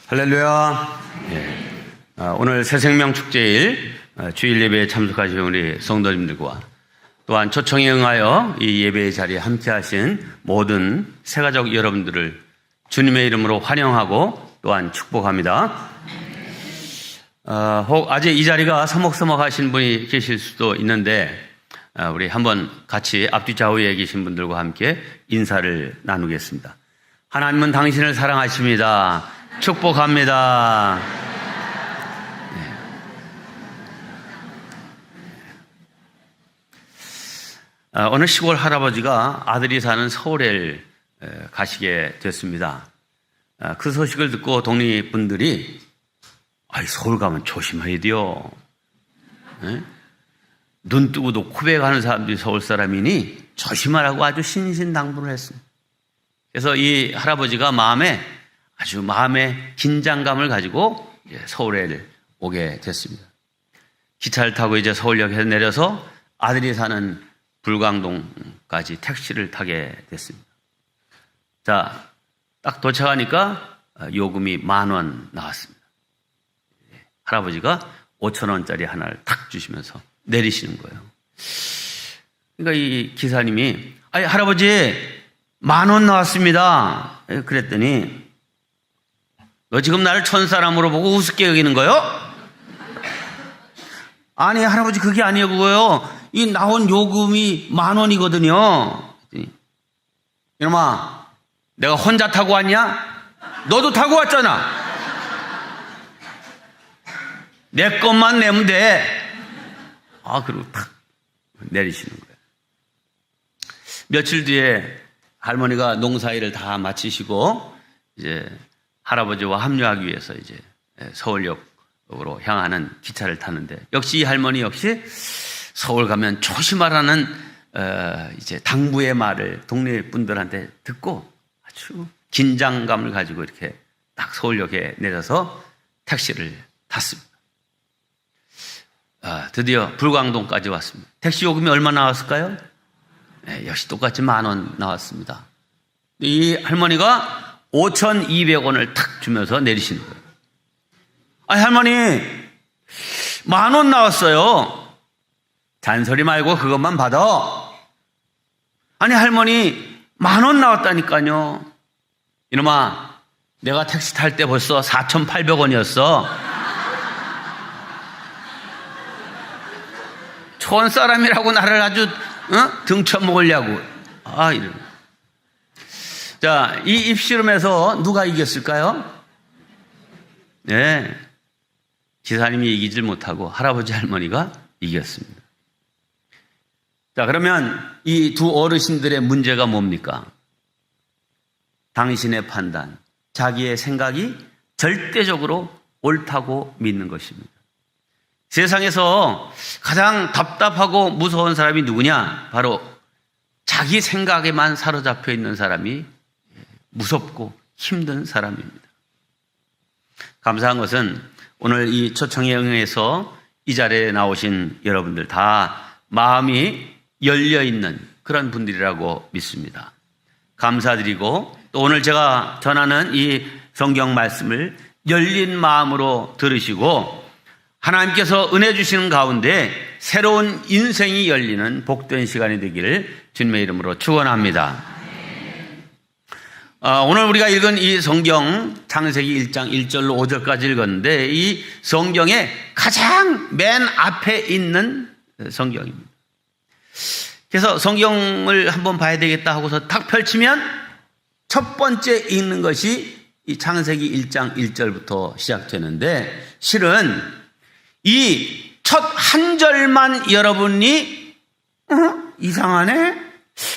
할렐루야. 오늘 새생명 축제일 주일 예배에 참석하신 우리 성도님들과 또한 초청에 응하여 이 예배의 자리에 함께하신 모든 새가족 여러분들을 주님의 이름으로 환영하고 또한 축복합니다. 혹 아직 이 자리가 서먹서먹하신 분이 계실 수도 있는데 우리 한번 같이 앞뒤 좌우에 계신 분들과 함께 인사를 나누겠습니다. 하나님은 당신을 사랑하십니다. 축복합니다. 어느 시골 할아버지가 아들이 사는 서울에 가시게 됐습니다. 그 소식을 듣고 동네 분들이 서울 가면 조심해야 돼요. 눈 뜨고도 고백하는 사람들이 서울 사람이니 조심하라고 아주 신신당부를 했습니다. 그래서 이 할아버지가 마음에 긴장감을 가지고 서울에 오게 됐습니다. 기차를 타고 이제 서울역에서 내려서 아들이 사는 불광동까지 택시를 타게 됐습니다. 자, 딱 도착하니까 요금이 10,000원 나왔습니다. 할아버지가 5,000원짜리 하나를 탁 주시면서 내리시는 거예요. 그러니까 이 기사님이 할아버지 10,000원 나왔습니다. 그랬더니 너 지금 나를 천사람으로 보고 우습게 여기는 거요? 아니 할아버지 그게 아니고요. 이 나온 요금이 10,000원이거든요. 이놈아 내가 혼자 타고 왔냐? 너도 타고 왔잖아. 내 것만 내면 돼. 그리고 탁 내리시는 거예요. 며칠 뒤에 할머니가 농사일을 다 마치시고 이제 할아버지와 합류하기 위해서 이제 서울역으로 향하는 기차를 타는데 역시 이 할머니 역시 서울 가면 조심하라는 이제 당부의 말을 동네 분들한테 듣고 아주 긴장감을 가지고 이렇게 딱 서울역에 내려서 택시를 탔습니다. 드디어 불광동까지 왔습니다. 택시 요금이 얼마 나왔을까요? 역시 똑같이 10,000원 나왔습니다. 이 할머니가 5,200원을 탁 주면서 내리시는 거예요. 할머니 10,000원 나왔어요. 잔소리 말고 그것만 받아. 아니 할머니 10,000원 나왔다니까요. 이놈아 내가 택시 탈 때 벌써 4,800원이었어. 촌 사람이라고 나를 아주 등쳐먹으려고. 이런. 자, 이 입씨름에서 누가 이겼을까요? 네. 기사님이 이기질 못하고 할아버지 할머니가 이겼습니다. 자, 그러면 이 두 어르신들의 문제가 뭡니까? 당신의 판단, 자기의 생각이 절대적으로 옳다고 믿는 것입니다. 세상에서 가장 답답하고 무서운 사람이 누구냐? 바로 자기 생각에만 사로잡혀 있는 사람이 무섭고 힘든 사람입니다. 감사한 것은 오늘 이 초청에 응해서 이 자리에 나오신 여러분들 다 마음이 열려있는 그런 분들이라고 믿습니다. 감사드리고 또 오늘 제가 전하는 이 성경 말씀을 열린 마음으로 들으시고 하나님께서 은혜 주시는 가운데 새로운 인생이 열리는 복된 시간이 되기를 주님의 이름으로 축원합니다. 오늘 우리가 읽은 이 성경 창세기 1장 1절로 5절까지 읽었는데 이 성경의 가장 맨 앞에 있는 성경입니다. 그래서 성경을 한번 봐야 되겠다 하고서 탁 펼치면 첫 번째 읽는 것이 이 창세기 1장 1절부터 시작되는데 실은 이 첫 한 절만 여러분이 이상하네?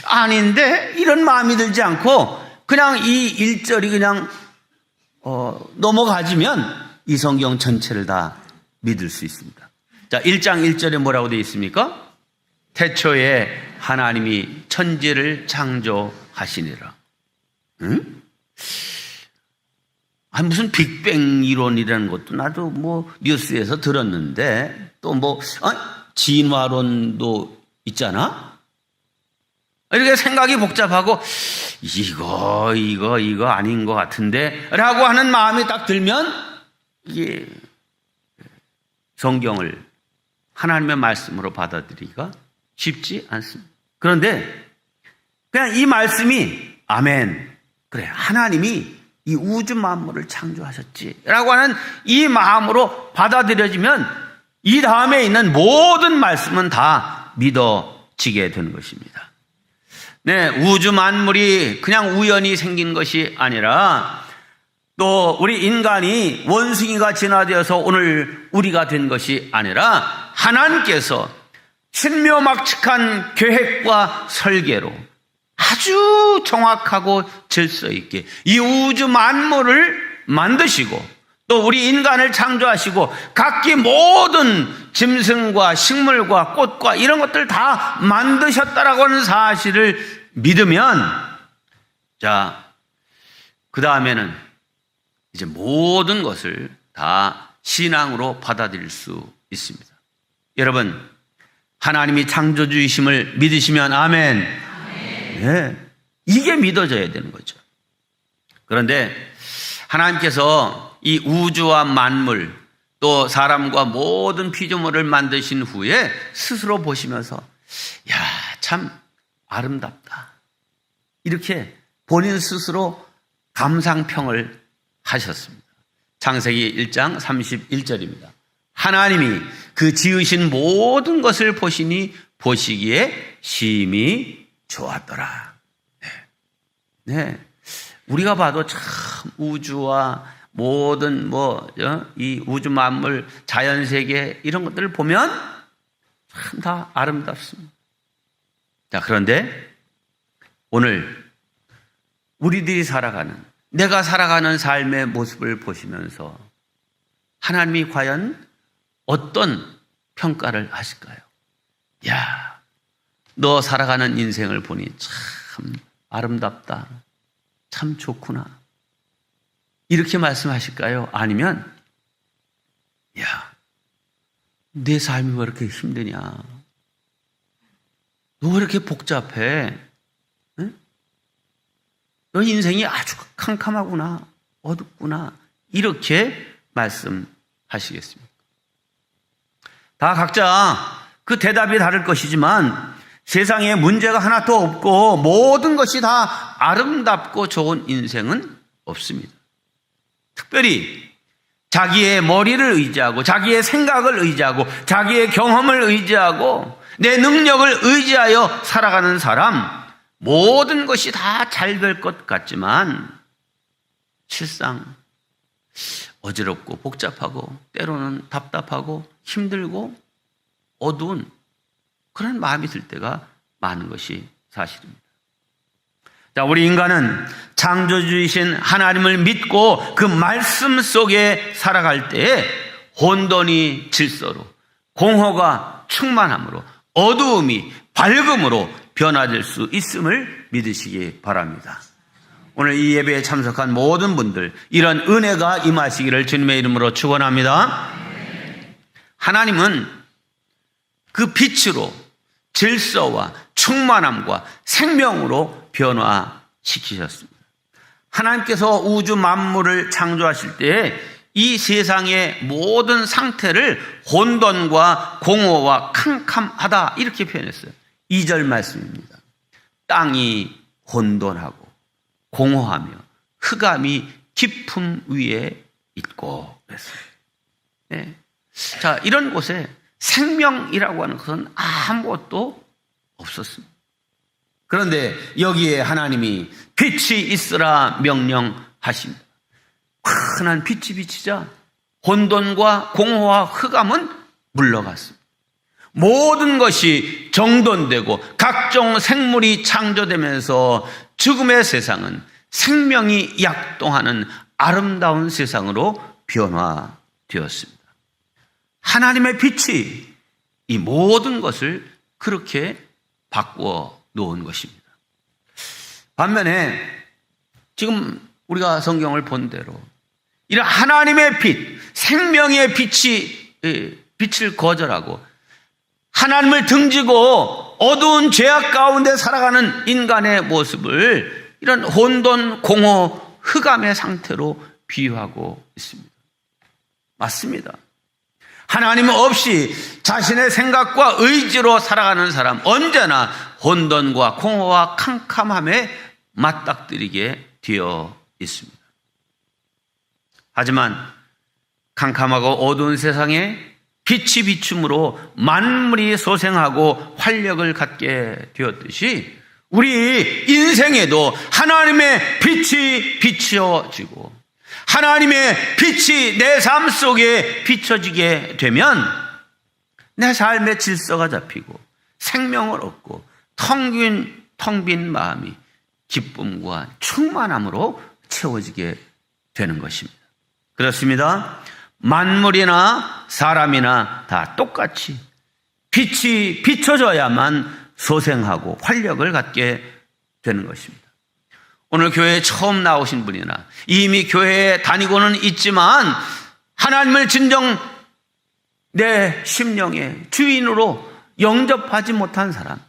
아닌데? 이런 마음이 들지 않고 그냥 이 1절이 그냥 넘어가지면 이 성경 전체를 다 믿을 수 있습니다. 자, 1장 1절에 뭐라고 되어 있습니까? 태초에 하나님이 천지를 창조하시니라. 응? 무슨 빅뱅 이론이라는 것도 나도 뉴스에서 들었는데 또 진화론도 있잖아? 이렇게 생각이 복잡하고 이거 아닌 것 같은데 라고 하는 마음이 딱 들면 이게 성경을 하나님의 말씀으로 받아들이기가 쉽지 않습니다. 그런데 그냥 이 말씀이 아멘, 그래, 하나님이 이 우주 만물을 창조하셨지 라고 하는 이 마음으로 받아들여지면 이 다음에 있는 모든 말씀은 다 믿어지게 되는 것입니다. 네, 우주 만물이 그냥 우연히 생긴 것이 아니라 또 우리 인간이 원숭이가 진화되어서 오늘 우리가 된 것이 아니라 하나님께서 신묘막측한 계획과 설계로 아주 정확하고 질서 있게 이 우주 만물을 만드시고 또 우리 인간을 창조하시고 각기 모든 짐승과 식물과 꽃과 이런 것들 다 만드셨다라고 하는 사실을 믿으면 자, 그 다음에는 이제 모든 것을 다 신앙으로 받아들일 수 있습니다. 여러분, 하나님이 창조주이심을 믿으시면 아멘. 네, 이게 믿어져야 되는 거죠. 그런데 하나님께서 이 우주와 만물 또 사람과 모든 피조물을 만드신 후에 스스로 보시면서 야, 참 아름답다, 이렇게 본인 스스로 감상평을 하셨습니다. 창세기 1장 31절입니다. 하나님이 그 지으신 모든 것을 보시니 보시기에 심히 좋았더라. 네. 우리가 봐도 참 우주와 모든 이 우주 만물, 자연 세계 이런 것들을 보면 참 다 아름답습니다. 자, 그런데 오늘 우리들이 내가 살아가는 삶의 모습을 보시면서 하나님이 과연 어떤 평가를 하실까요? 야, 너 살아가는 인생을 보니 참 아름답다, 참 좋구나, 이렇게 말씀하실까요? 아니면 야, 내 삶이 왜 이렇게 힘드냐, 너 왜 이렇게 복잡해, 응? 너 인생이 아주 캄캄하구나, 어둡구나, 이렇게 말씀하시겠습니까? 다 각자 그 대답이 다를 것이지만 세상에 문제가 하나도 없고 모든 것이 다 아름답고 좋은 인생은 없습니다. 특별히 자기의 머리를 의지하고 자기의 생각을 의지하고 자기의 경험을 의지하고 내 능력을 의지하여 살아가는 사람, 모든 것이 다 잘 될 것 같지만 실상 어지럽고 복잡하고 때로는 답답하고 힘들고 어두운 그런 마음이 들 때가 많은 것이 사실입니다. 자, 우리 인간은 창조주이신 하나님을 믿고 그 말씀 속에 살아갈 때에 혼돈이 질서로, 공허가 충만함으로, 어두움이 밝음으로 변화될 수 있음을 믿으시기 바랍니다. 오늘 이 예배에 참석한 모든 분들, 이런 은혜가 임하시기를 주님의 이름으로 축원합니다. 하나님은 그 빛으로 질서와 충만함과 생명으로 변화시키셨습니다. 하나님께서 우주 만물을 창조하실 때에 이 세상의 모든 상태를 혼돈과 공허와 캄캄하다 이렇게 표현했어요. 2절 말씀입니다. 땅이 혼돈하고 공허하며 흑암이 깊음 위에 있고 그랬어요. 네. 자, 이런 곳에 생명이라고 하는 것은 아무것도 없었습니다. 그런데 여기에 하나님이 빛이 있으라 명령하십니다. 환한 빛이 비치자 혼돈과 공허와 흑암은 물러갔습니다. 모든 것이 정돈되고 각종 생물이 창조되면서 죽음의 세상은 생명이 약동하는 아름다운 세상으로 변화되었습니다. 하나님의 빛이 이 모든 것을 그렇게 바꾸어 놓은 것입니다. 반면에 지금 우리가 성경을 본 대로 이런 하나님의 빛, 생명의 빛을 거절하고 하나님을 등지고 어두운 죄악 가운데 살아가는 인간의 모습을 이런 혼돈, 공허, 흑암의 상태로 비유하고 있습니다. 맞습니다. 하나님 없이 자신의 생각과 의지로 살아가는 사람, 언제나 혼돈과 공허와 캄캄함에 맞닥뜨리게 되어 있습니다. 하지만 캄캄하고 어두운 세상에 빛이 비춤으로 만물이 소생하고 활력을 갖게 되었듯이 우리 인생에도 하나님의 빛이 비춰지고 하나님의 빛이 내 삶 속에 비춰지게 되면 내 삶의 질서가 잡히고 생명을 얻고 텅 빈 마음이 기쁨과 충만함으로 채워지게 되는 것입니다. 그렇습니다. 만물이나 사람이나 다 똑같이 빛이 비춰져야만 소생하고 활력을 갖게 되는 것입니다. 오늘 교회에 처음 나오신 분이나 이미 교회에 다니고는 있지만 하나님을 진정 내 심령의 주인으로 영접하지 못한 사람,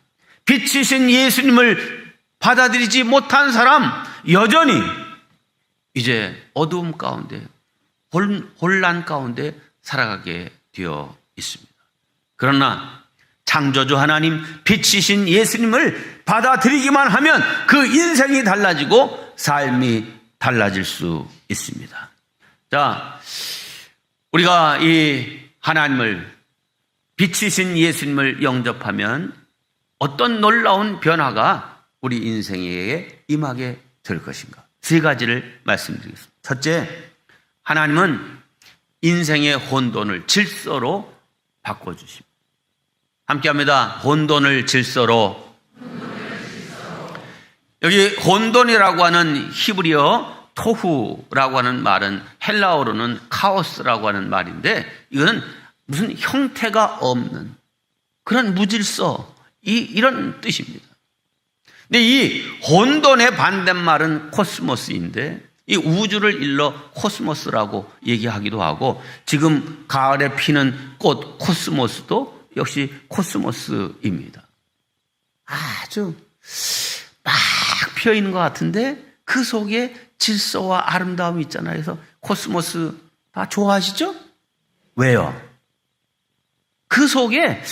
빛이신 예수님을 받아들이지 못한 사람, 여전히 이제 어두움 가운데 혼란 가운데 살아가게 되어 있습니다. 그러나 창조주 하나님, 빛이신 예수님을 받아들이기만 하면 그 인생이 달라지고 삶이 달라질 수 있습니다. 자, 우리가 이 하나님을, 빛이신 예수님을 영접하면 어떤 놀라운 변화가 우리 인생에 임하게 될 것인가? 세 가지를 말씀드리겠습니다. 첫째, 하나님은 인생의 혼돈을 질서로 바꿔주십니다. 함께합니다. 혼돈을 질서로. 여기 혼돈이라고 하는 히브리어 토후라고 하는 말은 헬라어로는 카오스라고 하는 말인데, 이거는 무슨 형태가 없는 그런 무질서, 이런 뜻입니다. 근데 이 혼돈의 반대말은 코스모스인데, 이 우주를 일러 코스모스라고 얘기하기도 하고, 지금 가을에 피는 꽃 코스모스도 역시 코스모스입니다. 아주 막 피어 있는 것 같은데 그 속에 질서와 아름다움이 있잖아요. 그래서 코스모스 다 좋아하시죠? 왜요? 그 속에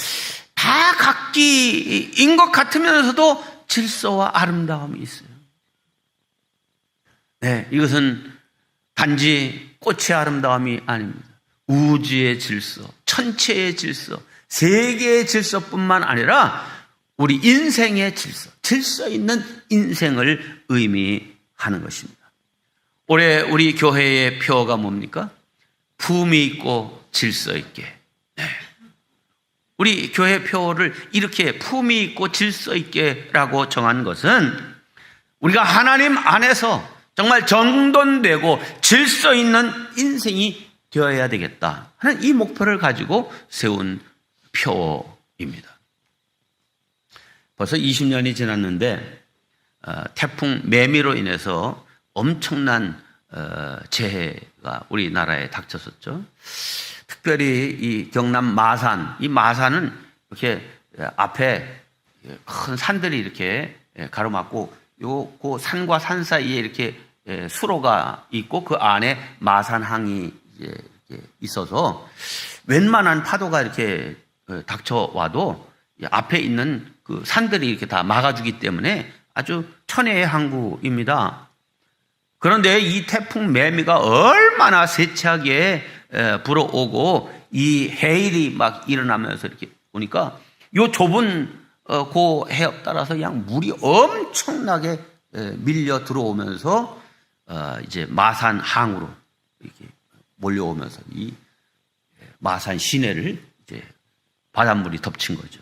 다 각기인 것 같으면서도 질서와 아름다움이 있어요. 네, 이것은 단지 꽃의 아름다움이 아닙니다. 우주의 질서, 천체의 질서, 세계의 질서뿐만 아니라 우리 인생의 질서 있는 인생을 의미하는 것입니다. 올해 우리 교회의 표어가 뭡니까? 품위 있고 질서 있게. 네. 우리 교회 표어를 이렇게 품위 있고 질서 있게라고 정한 것은 우리가 하나님 안에서 정말 정돈되고 질서 있는 인생이 되어야 되겠다 하는 이 목표를 가지고 세운 표어입니다. 벌써 20년이 지났는데 태풍 매미로 인해서 엄청난 재해가 우리나라에 닥쳤었죠. 특별히 이 경남 마산, 이 마산은 이렇게 앞에 큰 산들이 이렇게 가로막고 그 산과 산 사이에 이렇게 수로가 있고 그 안에 마산항이 이렇게 있어서 웬만한 파도가 이렇게 닥쳐와도 앞에 있는 그 산들이 이렇게 다 막아주기 때문에 아주 천혜의 항구입니다. 그런데 이 태풍 매미가 얼마나 세차게 불어오고 이 해일이 막 일어나면서 이렇게 보니까 요 좁은 그 해협 따라서 그냥 물이 엄청나게 밀려 들어오면서 이제 마산 항으로 이렇게 몰려오면서 이 마산 시내를 이제 바닷물이 덮친 거죠.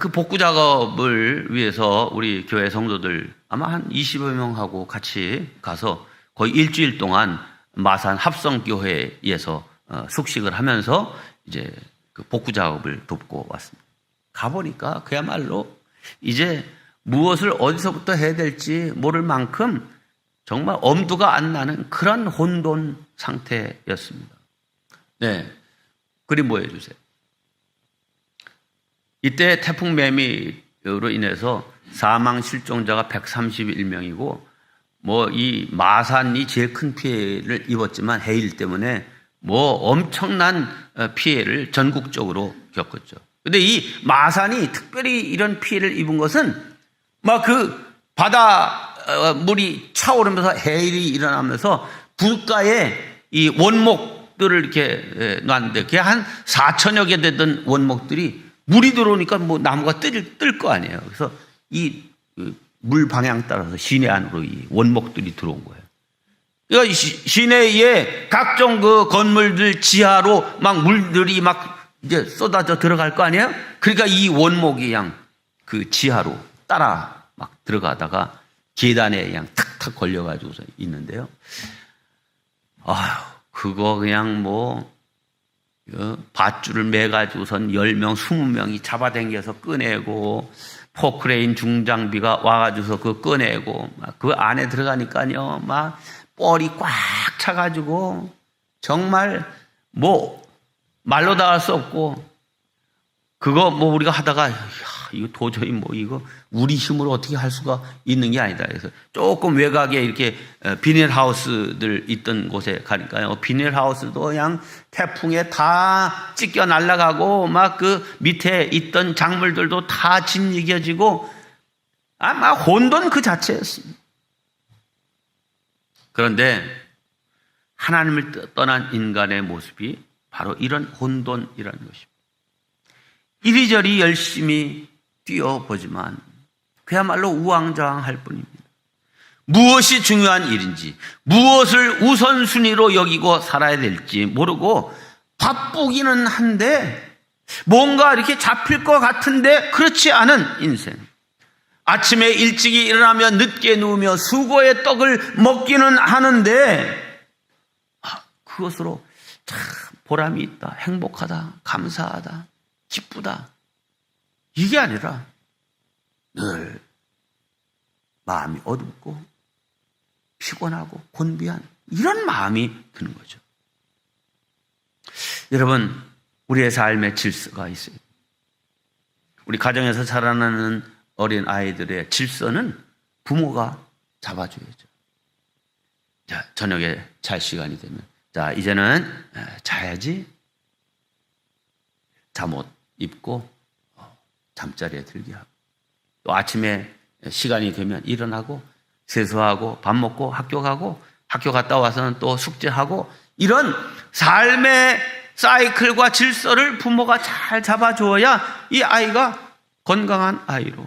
그 복구 작업을 위해서 우리 교회 성도들 아마 한 20여 명하고 같이 가서 거의 일주일 동안 마산 합성교회에서 숙식을 하면서 이제 그 복구 작업을 돕고 왔습니다. 가보니까 그야말로 이제 무엇을 어디서부터 해야 될지 모를 만큼 정말 엄두가 안 나는 그런 혼돈 상태였습니다. 네. 그림 보여주세요. 이때 태풍 매미로 인해서 사망 실종자가 131명이고 뭐 이 마산이 제일 큰 피해를 입었지만 해일 때문에 뭐 엄청난 피해를 전국적으로 겪었죠. 근데 이 마산이 특별히 이런 피해를 입은 것은 막 그 바다 물이 차오르면서 해일이 일어나면서 불가에 이 원목들을 이렇게 놨는데 그게 한 4천여 개 되던 원목들이 물이 들어오니까 뭐 나무가 뜰 거 아니에요. 그래서 이 물 방향 따라서 시내 안으로 이 원목들이 들어온 거예요. 그러니까 시내에 각종 그 건물들 지하로 막 물들이 막 이제 쏟아져 들어갈 거 아니에요? 그러니까 이 원목이 그냥 그 지하로 따라 막 들어가다가 계단에 그냥 탁탁 걸려가지고 있는데요. 아휴, 그거 그냥 뭐, 밧줄을 매가지고선 10명, 20명이 잡아당겨서 꺼내고, 포크레인 중장비가 와가지고서 그거 꺼내고, 그 안에 들어가니까요, 막 뻘이 꽉 차가지고, 정말 뭐, 말로 다 할 수 없고, 그거 뭐 우리가 하다가, 이거 도저히 뭐 이거 우리 힘으로 어떻게 할 수가 있는 게 아니다. 그래서 조금 외곽에 이렇게 비닐하우스들 있던 곳에 가니까요. 비닐하우스도 그냥 태풍에 다 찢겨 날아가고 막 그 밑에 있던 작물들도 다 짓이겨지고 막 혼돈 그 자체였습니다. 그런데 하나님을 떠난 인간의 모습이 바로 이런 혼돈이라는 것입니다. 이리저리 열심히 뛰어보지만 그야말로 우왕좌왕할 뿐입니다. 무엇이 중요한 일인지 무엇을 우선순위로 여기고 살아야 될지 모르고 바쁘기는 한데 뭔가 이렇게 잡힐 것 같은데 그렇지 않은 인생. 아침에 일찍이 일어나며 늦게 누우며 수고의 떡을 먹기는 하는데 그것으로 참 보람이 있다, 행복하다, 감사하다, 기쁘다. 이게 아니라 늘 마음이 어둡고 피곤하고 곤비한 이런 마음이 드는 거죠. 여러분, 우리의 삶에 질서가 있어요. 우리 가정에서 자라나는 어린 아이들의 질서는 부모가 잡아줘야죠. 자, 저녁에 잘 시간이 되면 자, 이제는 자야지. 잠옷 입고 잠자리에 들게 하고 또 아침에 시간이 되면 일어나고 세수하고 밥 먹고 학교 가고 학교 갔다 와서는 또 숙제하고 이런 삶의 사이클과 질서를 부모가 잘 잡아주어야 이 아이가 건강한 아이로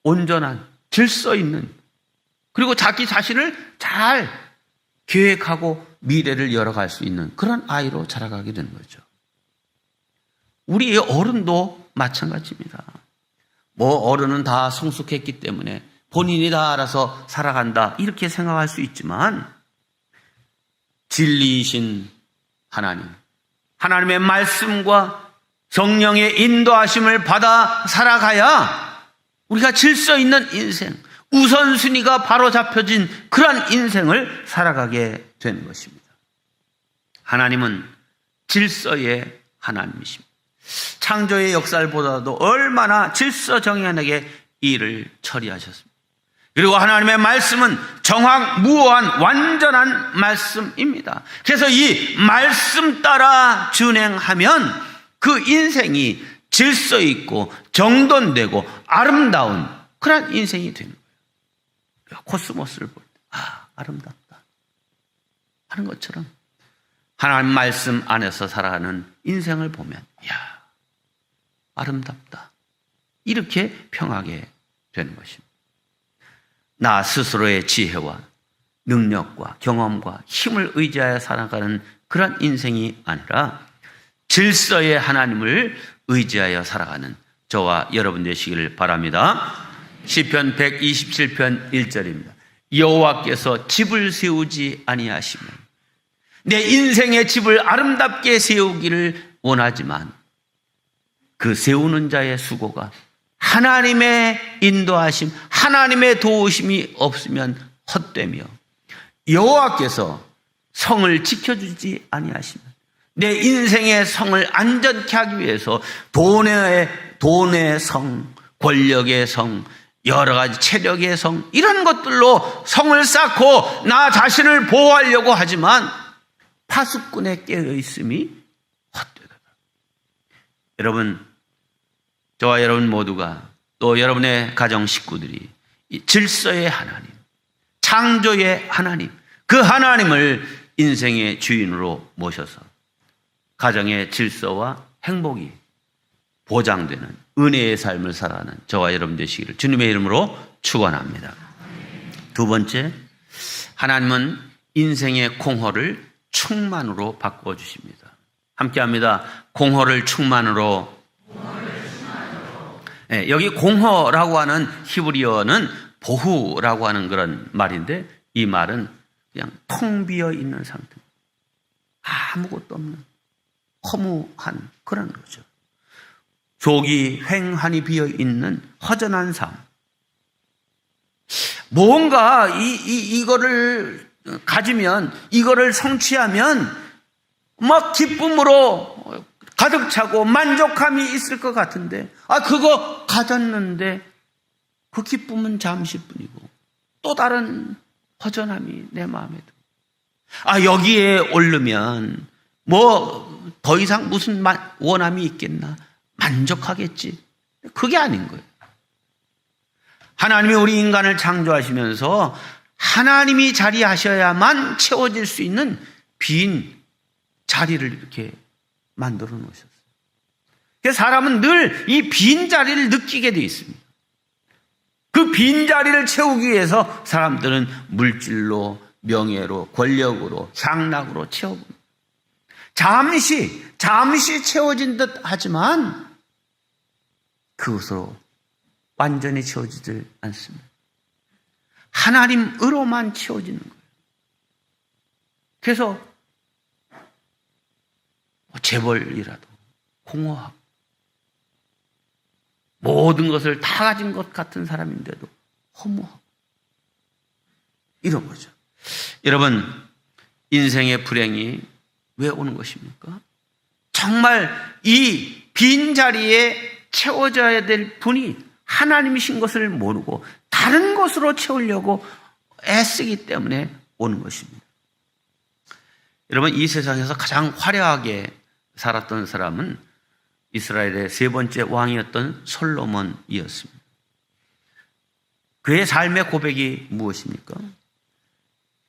온전한 질서 있는 그리고 자기 자신을 잘 계획하고 미래를 열어갈 수 있는 그런 아이로 자라가게 되는 거죠. 우리 어른도 마찬가지입니다. 뭐 어른은 다 성숙했기 때문에 본인이 다 알아서 살아간다 이렇게 생각할 수 있지만 진리이신 하나님, 하나님의 말씀과 성령의 인도하심을 받아 살아가야 우리가 질서 있는 인생, 우선순위가 바로 잡혀진 그런 인생을 살아가게 되는 것입니다. 하나님은 질서의 하나님이십니다. 창조의 역사를 보다도 얼마나 질서정연하게 일을 처리하셨습니다. 그리고 하나님의 말씀은 정확무오한 완전한 말씀입니다. 그래서 이 말씀 따라 준행하면 그 인생이 질서 있고 정돈되고 아름다운 그런 인생이 되는 거예요. 코스모스를 볼 때 아름답다 하는 것처럼 하나님 말씀 안에서 살아가는 인생을 보면 아름답다 이렇게 평하게 되는 것입니다. 나 스스로의 지혜와 능력과 경험과 힘을 의지하여 살아가는 그런 인생이 아니라 질서의 하나님을 의지하여 살아가는 저와 여러분 되시기를 바랍니다. 시편 127편 1절입니다. 여호와께서 집을 세우지 아니하시면 내 인생의 집을 아름답게 세우기를 원하지만 그 세우는 자의 수고가 하나님의 인도하심, 하나님의 도우심이 없으면 헛되며 여호와께서 성을 지켜주지 아니하시면 내 인생의 성을 안전케 하기 위해서 돈의 성, 권력의 성, 여러 가지 체력의 성, 이런 것들로 성을 쌓고 나 자신을 보호하려고 하지만 파수꾼에 깨어 있음이 헛되다. 여러분, 저와 여러분 모두가 또 여러분의 가정 식구들이 이 질서의 하나님, 창조의 하나님, 그 하나님을 인생의 주인으로 모셔서 가정의 질서와 행복이 보장되는 은혜의 삶을 살아가는 저와 여러분 되시기를 주님의 이름으로 축원합니다. 두 번째, 하나님은 인생의 공허를 충만으로 바꿔주십니다. 함께합니다. 공허를 충만으로. 네, 여기 공허라고 하는 히브리어는 보후라고 하는 그런 말인데, 이 말은 그냥 텅 비어 있는 상태, 아무것도 없는 허무한 그런 거죠. 속이 휑하니 비어 있는 허전한 삶. 뭔가 이거를 가지면, 이거를 성취하면 막 기쁨으로 가득 차고 만족함이 있을 것 같은데, 그거 가졌는데 그 기쁨은 잠시뿐이고 또 다른 허전함이 내 마음에 들어. 여기에 오르면 뭐 더 이상 무슨 원함이 있겠나? 만족하겠지. 그게 아닌 거예요. 하나님이 우리 인간을 창조하시면서 하나님이 자리하셔야만 채워질 수 있는 빈 자리를 이렇게 만들어 놓으셨어요. 그래서 사람은 늘 이 빈 자리를 느끼게 되어 있습니다. 그 빈 자리를 채우기 위해서 사람들은 물질로, 명예로, 권력으로, 향락으로 채워봅니다. 잠시 채워진 듯 하지만 그것으로 완전히 채워지지 않습니다. 하나님으로만 채워지는 거예요. 그래서 재벌이라도 공허하고 모든 것을 다 가진 것 같은 사람인데도 허무하고 이런 거죠. 여러분, 인생의 불행이 왜 오는 것입니까? 정말 이 빈자리에 채워져야 될 분이 하나님이신 것을 모르고 다른 것으로 채우려고 애쓰기 때문에 오는 것입니다. 여러분, 이 세상에서 가장 화려하게 살았던 사람은 이스라엘의 세 번째 왕이었던 솔로몬이었습니다. 그의 삶의 고백이 무엇입니까?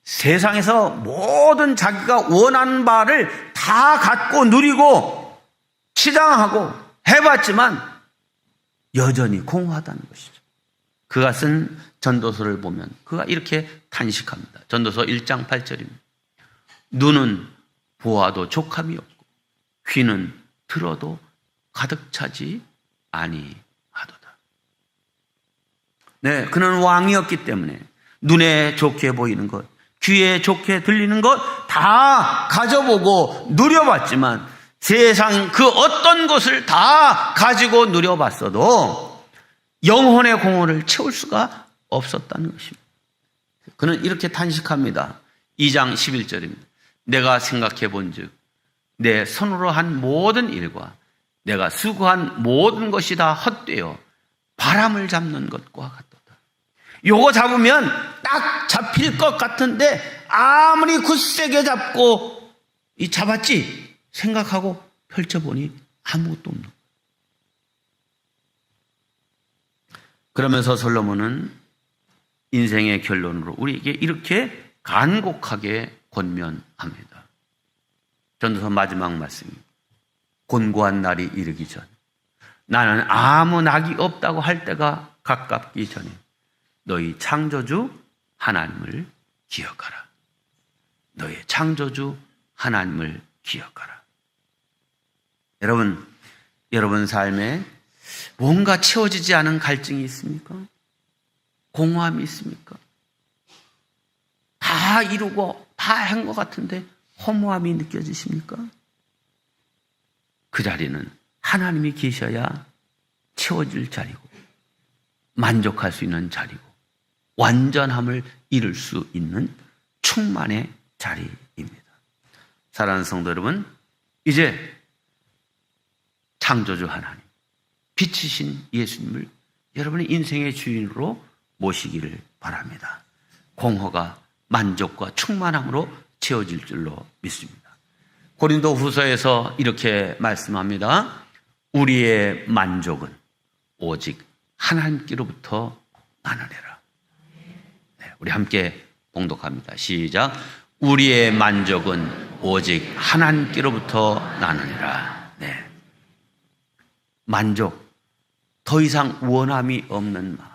세상에서 모든 자기가 원하는 바를 다 갖고 누리고 치장하고 해봤지만 여전히 공허하다는 것이죠. 그가 쓴 전도서를 보면 그가 이렇게 탄식합니다. 전도서 1장 8절입니다. 눈은 보아도 족함이 없고 귀는 들어도 가득 차지 아니하도다. 네, 그는 왕이었기 때문에 눈에 좋게 보이는 것, 귀에 좋게 들리는 것 다 가져보고 누려봤지만 세상 그 어떤 것을 다 가지고 누려봤어도 영혼의 공허를 채울 수가 없었다는 것입니다. 그는 이렇게 탄식합니다. 2장 11절입니다. 내가 생각해 본즉 내 손으로 한 모든 일과 내가 수고한 모든 것이 다 헛되어 바람을 잡는 것과 같도다. 요거 잡으면 딱 잡힐 것 같은데 아무리 굳세게 잡고 잡았지 생각하고 펼쳐보니 아무것도 없는 거예요. 그러면서 솔로몬은 인생의 결론으로 우리에게 이렇게 간곡하게 권면합니다. 전도서 마지막 말씀입니다. 곤고한 날이 이르기 전, 나는 아무 낙이 없다고 할 때가 가깝기 전에 너희 창조주 하나님을 기억하라. 너희 창조주 하나님을 기억하라. 여러분 삶에 뭔가 채워지지 않은 갈증이 있습니까? 공허함이 있습니까? 다 이루고 다 한 것 같은데 허무함이 느껴지십니까? 그 자리는 하나님이 계셔야 채워질 자리고 만족할 수 있는 자리고 완전함을 이룰 수 있는 충만의 자리입니다. 사랑하는 성도 여러분, 이제 창조주 하나님, 빛이신 예수님을 여러분의 인생의 주인으로 모시기를 바랍니다. 공허가 만족과 충만함으로 채워질 줄로 믿습니다. 고린도 후서에서 이렇게 말씀합니다. 우리의 만족은 오직 하나님께로부터 나느니라. 네, 우리 함께 봉독합니다. 시작. 우리의 만족은 오직 하나님께로부터 나느니라. 네. 만족, 더 이상 원함이 없는 마음.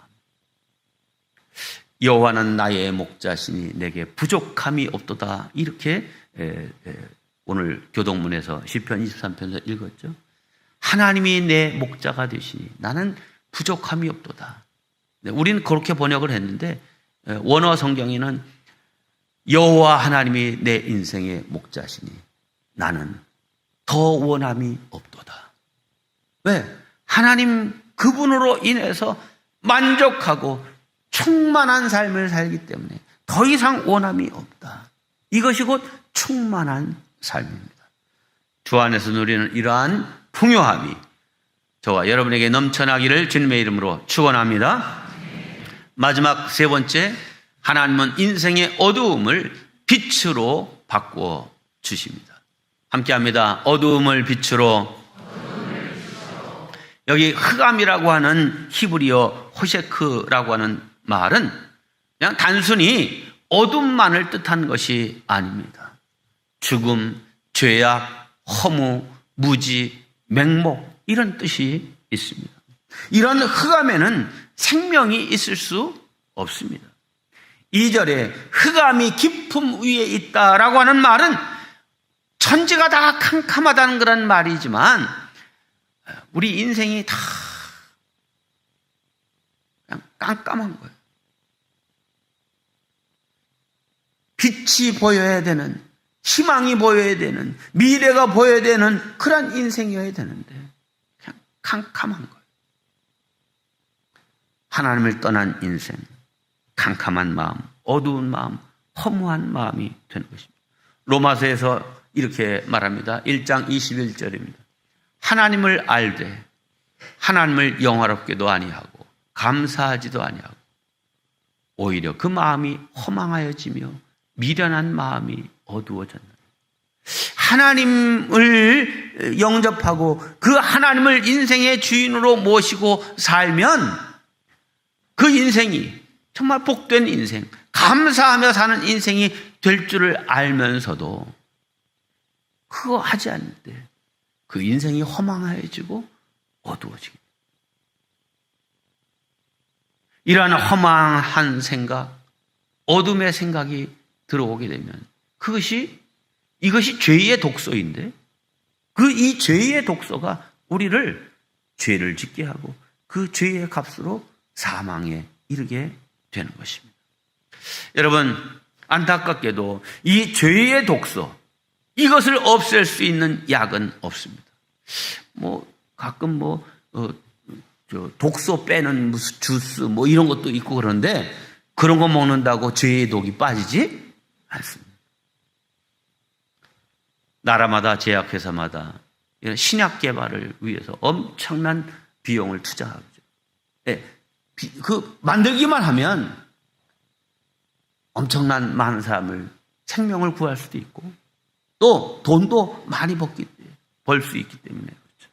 여호와는 나의 목자시니 내게 부족함이 없도다. 이렇게 오늘 교동문에서 시편 23편에서 읽었죠. 하나님이 내 목자가 되시니 나는 부족함이 없도다. 네, 우리는 그렇게 번역을 했는데 원어 성경에는 여호와 하나님이 내 인생의 목자시니 나는 더 원함이 없도다. 왜? 하나님 그분으로 인해서 만족하고 충만한 삶을 살기 때문에 더 이상 원함이 없다. 이것이 곧 충만한 삶입니다. 주 안에서 누리는 이러한 풍요함이 저와 여러분에게 넘쳐나기를 주님의 이름으로 축원합니다. 마지막 세 번째, 하나님은 인생의 어두움을 빛으로 바꾸어 주십니다. 함께합니다. 어두움을 빛으로. 여기 흑암이라고 하는 히브리어 호셰크라고 하는 말은 그냥 단순히 어둠만을 뜻한 것이 아닙니다. 죽음, 죄악, 허무, 무지, 맹목 이런 뜻이 있습니다. 이런 흑암에는 생명이 있을 수 없습니다. 2절에 흑암이 깊음 위에 있다라고 하는 말은 천지가 다 캄캄하다는 그런 말이지만 우리 인생이 다 그냥 깜깜한 거예요. 빛이 보여야 되는, 희망이 보여야 되는, 미래가 보여야 되는 그런 인생이어야 되는데 그냥 캄캄한 거예요. 하나님을 떠난 인생, 캄캄한 마음, 어두운 마음, 허무한 마음이 되는 것입니다. 로마서에서 이렇게 말합니다. 1장 21절입니다. 하나님을 알되 하나님을 영화롭게도 아니하고 감사하지도 아니하고 오히려 그 마음이 허망하여지며 미련한 마음이 어두워졌느니라. 하나님을 영접하고 그 하나님을 인생의 주인으로 모시고 살면 그 인생이 정말 복된 인생, 감사하며 사는 인생이 될 줄을 알면서도 그거 하지 않을 때 그 인생이 허망해지고 어두워지게 됩니다. 이러한 허망한 생각, 어둠의 생각이 들어오게 되면 이것이 죄의 독소인데 이 죄의 독소가 우리를 죄를 짓게 하고 그 죄의 값으로 사망에 이르게 되는 것입니다. 여러분, 안타깝게도 이 죄의 독소, 이것을 없앨 수 있는 약은 없습니다. 가끔 독소 빼는 무슨 주스 이런 것도 있고 그런데 그런 거 먹는다고 죄의 독이 빠지지 않습니다. 나라마다 제약회사마다 이런 신약 개발을 위해서 엄청난 비용을 투자하죠. 만들기만 하면 엄청난 많은 사람을 생명을 구할 수도 있고 또 돈도 많이 벌 수 있기 때문에 그렇죠.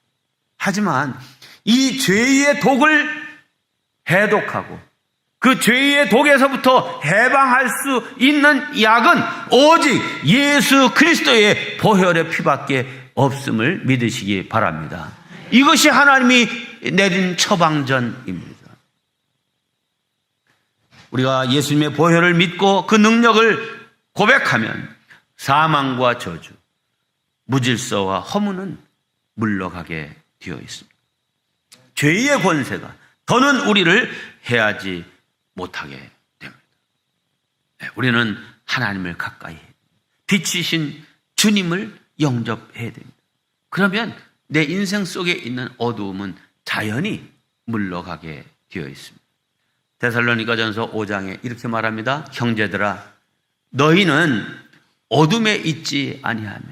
하지만 이 죄의 독을 해독하고 그 죄의 독에서부터 해방할 수 있는 약은 오직 예수 그리스도의 보혈의 피밖에 없음을 믿으시기 바랍니다. 이것이 하나님이 내린 처방전입니다. 우리가 예수님의 보혈을 믿고 그 능력을 고백하면 사망과 저주, 무질서와 허무는 물러가게 되어 있습니다. 죄의 권세가 더는 우리를 해하지 못하게 됩니다. 우리는 하나님을 가까이 빛이신 주님을 영접해야 됩니다. 그러면 내 인생 속에 있는 어두움은 자연히 물러가게 되어 있습니다. 데살로니가전서 5장에 이렇게 말합니다. 형제들아, 너희는 어둠에 있지 아니하며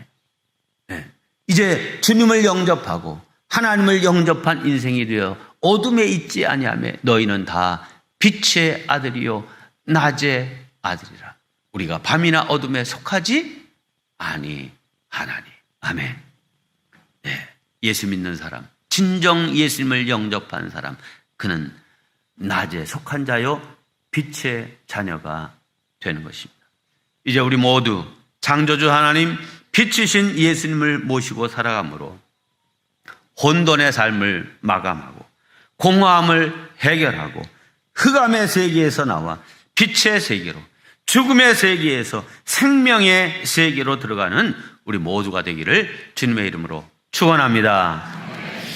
이제 주님을 영접하고 하나님을 영접한 인생이 되어 어둠에 있지 아니하며 너희는 다 빛의 아들이요 낮의 아들이라. 우리가 밤이나 어둠에 속하지 아니하나니. 아멘. 네, 예수 믿는 사람, 진정 예수님을 영접한 사람, 그는 낮에 속한 자요 빛의 자녀가 되는 것입니다. 이제 우리 모두 창조주 하나님, 빛이신 예수님을 모시고 살아가므로 혼돈의 삶을 마감하고 공허함을 해결하고 흑암의 세계에서 나와 빛의 세계로, 죽음의 세계에서 생명의 세계로 들어가는 우리 모두가 되기를 주님의 이름으로 축원합니다.